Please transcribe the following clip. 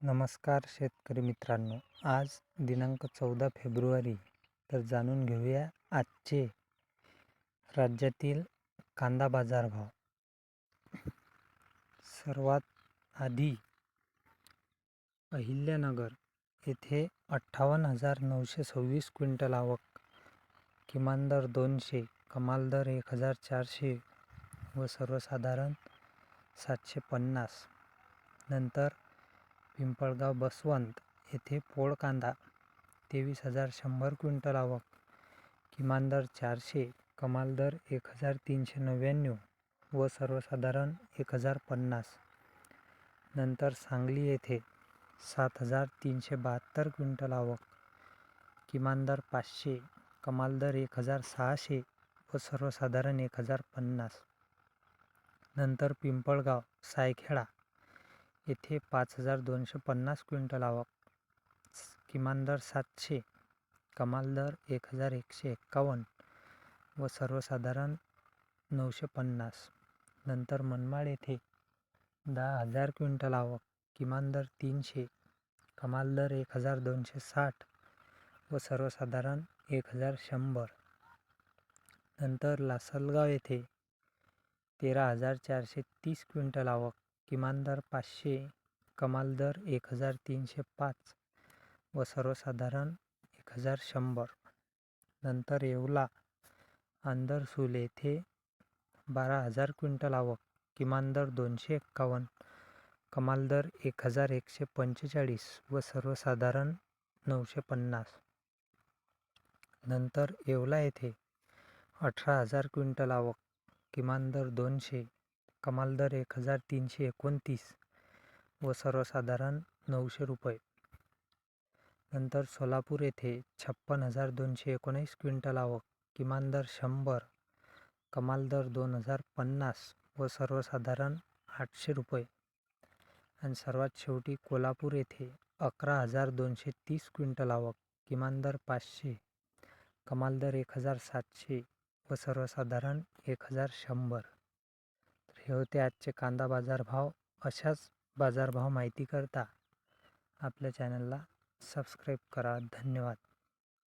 नमस्कार शेतकरी मित्रांनो, आज दिनांक 14 फेब्रुवारी. तर जाणून घेऊया आजचे राज्यातील कांदा बाजार भाव. सर्वात आधी अहिल्यानगर येथे 58,926 क्विंटल आवक, किमान दर 200, कमाल दर 1,400 व सर्वसाधारण 750. नंतर पिंपळगाव बसवंत येथे पोळ कांदा 23,100 क्विंटल आवक, किमान दर 400, कमाल दर 1,399 व सर्वसाधारण 1,050. नंतर सांगली येथे 7,372 क्विंटल आवक, किमान दर 500, कमाल दर 1,600 व सर्वसाधारण 1,050. नंतर पिंपळगाव सायखेडा येथे 5,250 क्विंटल आवक, किमान दर 700, कमाल दर 1,151 व सर्वसाधारण 950. नंतर मनमाड येथे 10,000 क्विंटल आवक, किमान दर 300, कमाल दर 1,260 व सर्वसाधारण 1,100. नंतर लासलगाव येथे 13,430 क्विंटल आवक, किमान दर 500, कमाल दर 1,305 व सर्वसाधारण 1,100. नंतर येवला आंदरसूल येथे 12,000 क्विंटल आवक, किमान दर 251, कमाल दर 1,145 व सर्वसाधारण 950. नंतर येवला येथे 18,000 क्विंटल आवक, किमान दर 200, कमाल दर 1,329 व सर्वसाधारण 900 रुपये. नंतर सोलापूर येथे 56,219 क्विंटल आवक, किमान दर 100, कमाल दर 2,050 व सर्वसाधारण 800 रुपये. आणि सर्वात शेवटी कोल्हापूर येथे 11,230 क्विंटल आवक, किमान दर 500, कमाल दर 1,700 व सर्वसाधारण 1,100. तर हे होते आजचे कांदा बाजारभाव. अशाच बाजारभाव माहिती करता आपल्या चॅनलला सबस्क्राईब करा. धन्यवाद.